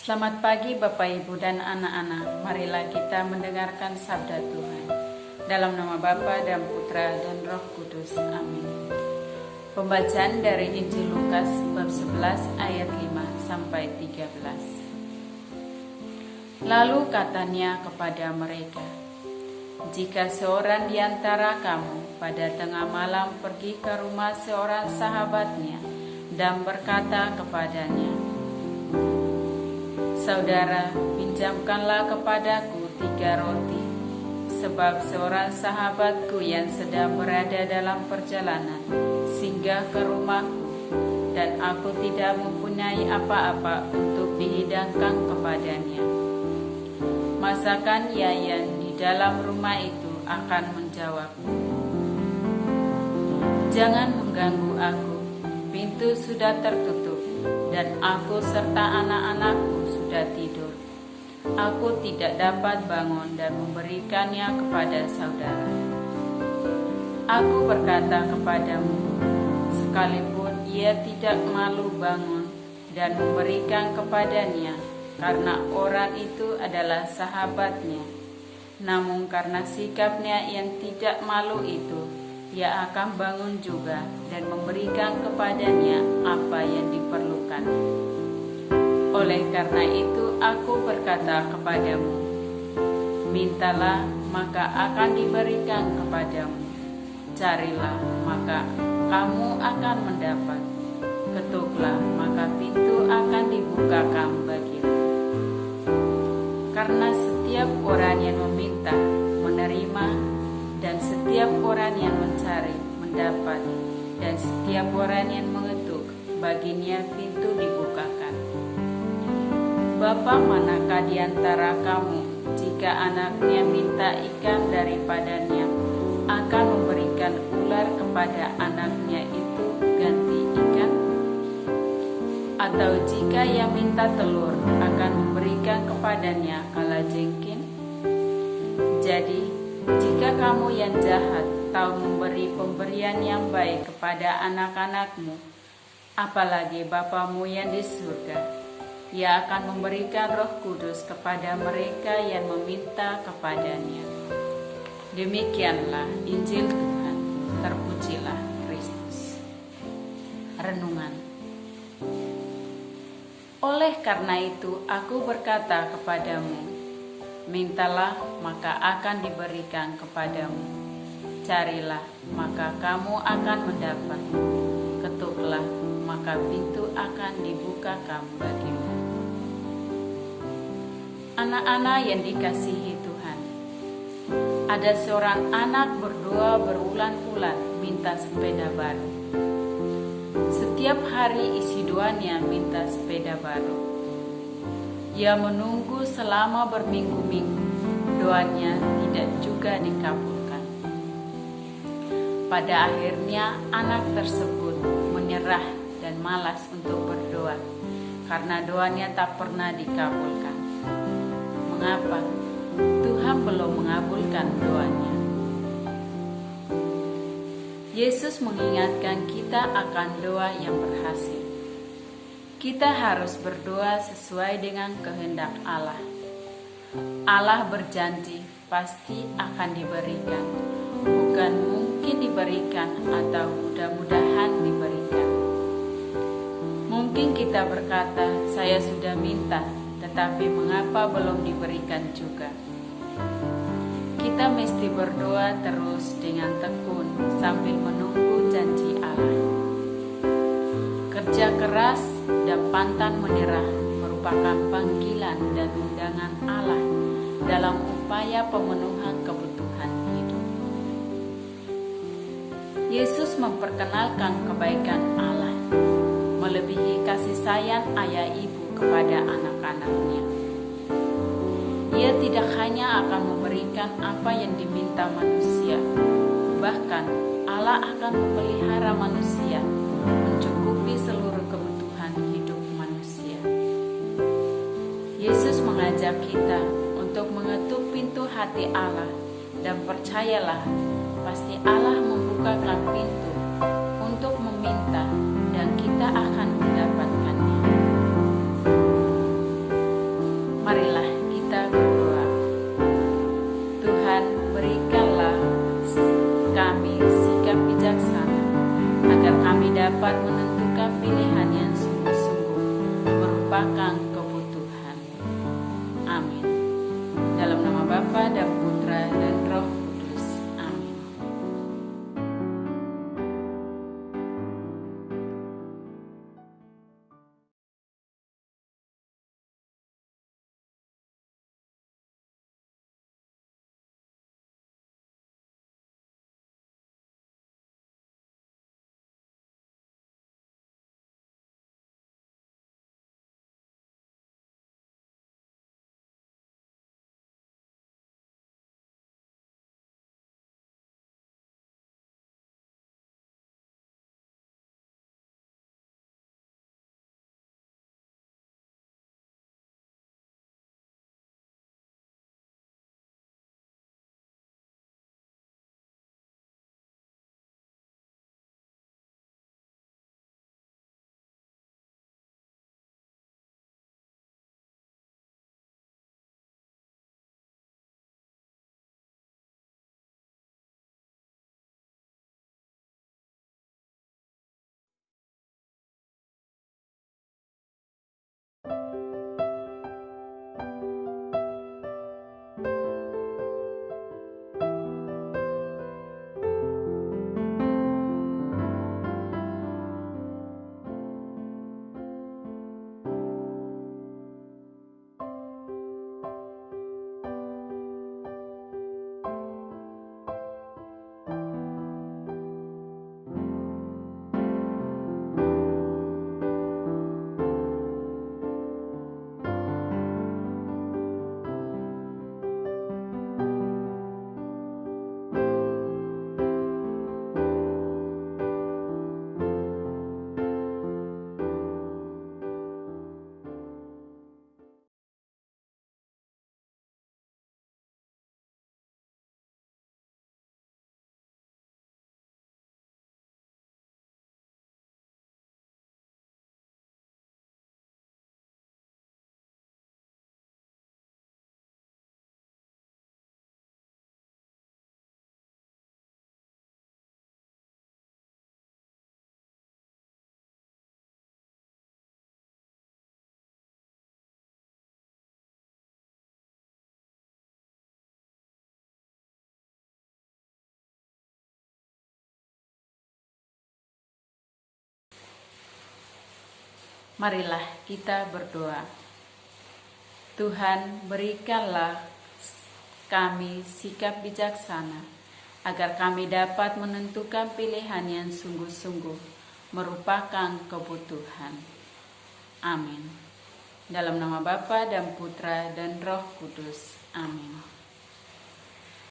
Selamat pagi Bapak Ibu dan anak-anak. Marilah kita mendengarkan sabda Tuhan. Dalam nama Bapa dan Putra dan Roh Kudus. Amin. Pembacaan dari Injil Lukas bab 11 ayat 5 sampai 13. Lalu katanya kepada mereka, jika seorang di antara kamu pada tengah malam pergi ke rumah seorang sahabatnya dan berkata kepadanya, Saudara, pinjamkanlah kepadaku 3 roti, sebab seorang sahabatku yang sedang berada dalam perjalanan singgah ke rumahku, dan aku tidak mempunyai apa-apa untuk dihidangkan kepadanya. Masakan ia yang di dalam rumah itu akan menjawab, Jangan mengganggu aku, pintu sudah tertutup, dan aku serta anak-anakku sudah tidur. Aku tidak dapat bangun dan memberikannya kepada saudara. Aku berkata kepadamu, sekalipun ia tidak malu bangun dan memberikan kepadanya, karena orang itu adalah sahabatnya. Namun karena sikapnya yang tidak malu itu, ia akan bangun juga dan memberikan kepadanya apa yang diperlukan. Oleh karena itu aku berkata kepadamu, mintalah maka akan diberikan kepadamu, carilah maka kamu akan mendapat, ketuklah maka pintu akan dibukakan bagimu. Karena setiap orang yang meminta, menerima, dan setiap orang yang mencari, mendapat, dan setiap orang yang mengetuk, baginya pintu dibukakan. Bapa manakah di antara kamu, jika anaknya minta ikan daripadanya, akan memberikan ular kepada anaknya itu ganti ikan? Atau jika ia minta telur, akan memberikan kepadanya kalajengking? Jadi, jika kamu yang jahat tahu memberi pemberian yang baik kepada anak-anakmu, apalagi Bapamu yang di surga, Ia akan memberikan Roh Kudus kepada mereka yang meminta kepadanya. Demikianlah Injil Tuhan. Terpujilah Kristus. Renungan. Oleh karena itu aku berkata kepadamu, mintalah maka akan diberikan kepadamu, carilah maka kamu akan mendapat, ketuklah maka pintu akan dibukakan bagimu. Anak-anak yang dikasihi Tuhan, ada seorang anak berdoa berulang-ulang minta sepeda baru. Setiap hari isi doanya minta sepeda baru. Ia menunggu selama berminggu-minggu, doanya tidak juga dikabulkan. Pada akhirnya anak tersebut menyerah dan malas untuk berdoa karena doanya tak pernah dikabulkan. Mengapa? Tuhan belum mengabulkan doanya. Yesus mengingatkan kita akan doa yang berhasil. Kita harus berdoa sesuai dengan kehendak Allah. Allah berjanji pasti akan diberikan, bukan mungkin diberikan atau mudah-mudahan diberikan. Mungkin kita berkata, saya sudah minta, tetapi mengapa belum diberikan juga? Kita mesti berdoa terus dengan tekun sambil menunggu janji Allah. Kerja keras dan pantang menyerah merupakan panggilan dan undangan Allah dalam upaya pemenuhan kebutuhan hidup. Yesus memperkenalkan kebaikan Allah, melebihi kasih sayang ayah ibu kepada anak-anaknya. Ia tidak hanya akan memberikan apa yang diminta manusia, bahkan Allah akan memelihara manusia, mencukupi seluruh kebutuhan hidup manusia. Yesus mengajak kita untuk mengetuk pintu hati Allah, dan percayalah, pasti Allah membukakan pintu untuk meminta, dan kita akan mendapatkannya. Marilah kita berdoa. Tuhan, berikanlah kami sikap bijaksana, agar kami dapat menentukan pilihan yang sungguh-sungguh merupakan kebutuhan. Amin. Dalam nama Bapa dan Putra dan Roh Kudus. Amin.